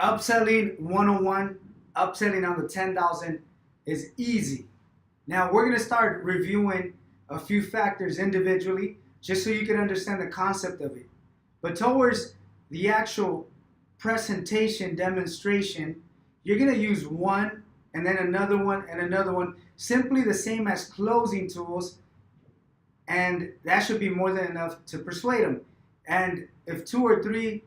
Upselling 101, upselling on the 10,000 is easy. Now we're going to start reviewing a few factors individually just so you can understand the concept of it. But towards the actual presentation demonstration, you're going to use one and then another one and another one, simply the same as closing tools, and that should be more than enough to persuade them. And if two or three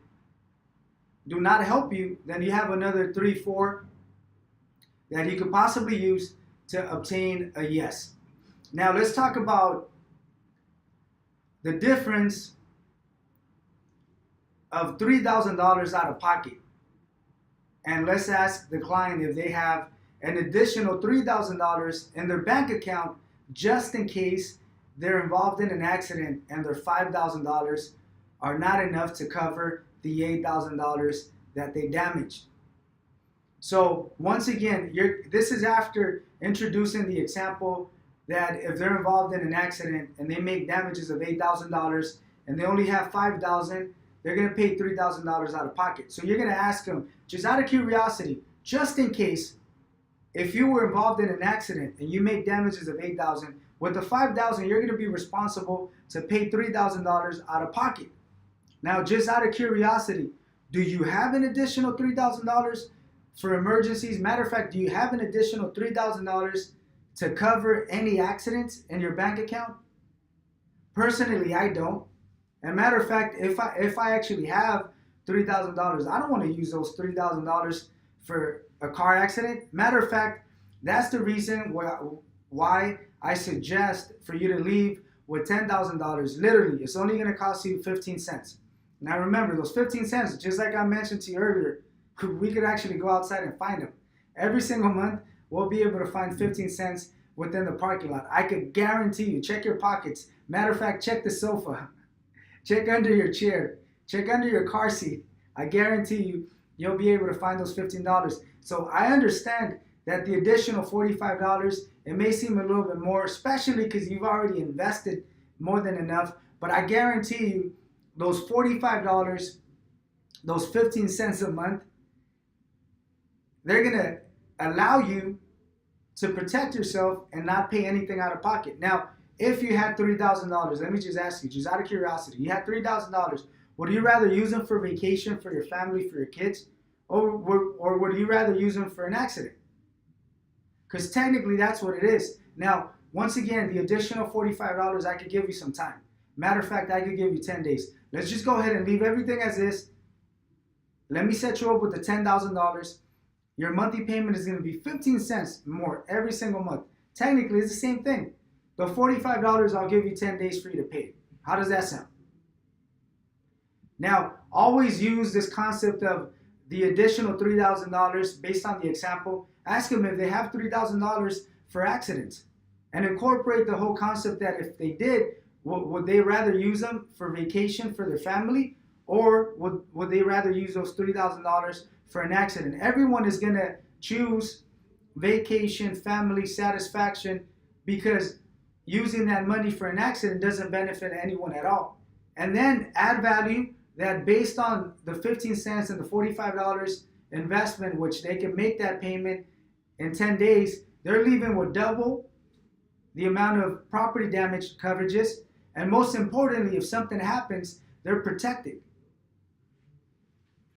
do not help you, then you have another 3, 4 that you could possibly use to obtain a yes. Now let's talk about the difference of $3,000 out of pocket. And let's ask the client if they have an additional $3,000 in their bank account just in case they're involved in an accident and their $5,000 are not enough to cover the $8,000 that they damaged. So once again, this is after introducing the example that if they're involved in an accident and they make damages of $8,000 and they only have $5,000, they're going to pay $3,000 out of pocket. So you're going to ask them, just out of curiosity, just in case, if you were involved in an accident and you make damages of $8,000, with the $5,000, you're going to be responsible to pay $3,000 out of pocket. Now, just out of curiosity, do you have an additional $3,000 for emergencies? Matter of fact, do you have an additional $3,000 to cover any accidents in your bank account? Personally, I don't. And matter of fact, if I actually have $3,000, I don't want to use those $3,000 for a car accident. Matter of fact, that's the reason why I suggest for you to leave with $10,000. Literally, it's only going to cost you 15 cents. Now remember, those 15 cents, just like I mentioned to you earlier, we could actually go outside and find them. Every single month, we'll be able to find 15 cents within the parking lot. I could guarantee you, check your pockets. Matter of fact, check the sofa. Check under your chair. Check under your car seat. I guarantee you, you'll be able to find those $15. So I understand that the additional $45, it may seem a little bit more, especially because you've already invested more than enough. But I guarantee you, those $45, those 15 cents a month, they're going to allow you to protect yourself and not pay anything out of pocket. Now, if you had $3,000, let me just ask you, just out of curiosity, you had $3,000, would you rather use them for vacation, for your family, for your kids, or would you rather use them for an accident? Because technically that's what it is. Now, once again, the additional $45, I could give you some time. Matter of fact, I could give you 10 days. Let's just go ahead and leave everything as is. Let me set you up with the $10,000. Your monthly payment is going to be 15 cents more every single month. Technically, it's the same thing. The $45, I'll give you 10 days for you to pay. How does that sound? Now, always use this concept of the additional $3,000 based on the example. Ask them if they have $3,000 for accidents and incorporate the whole concept that if they did, would they rather use them for vacation for their family, or would they rather use those $3,000 for an accident? Everyone is going to choose vacation, family, satisfaction, because using that money for an accident doesn't benefit anyone at all. And then add value that based on the 15 cents and the $45 investment, which they can make that payment in 10 days, they're leaving with double the amount of property damage coverages. And most importantly, if something happens, they're protected.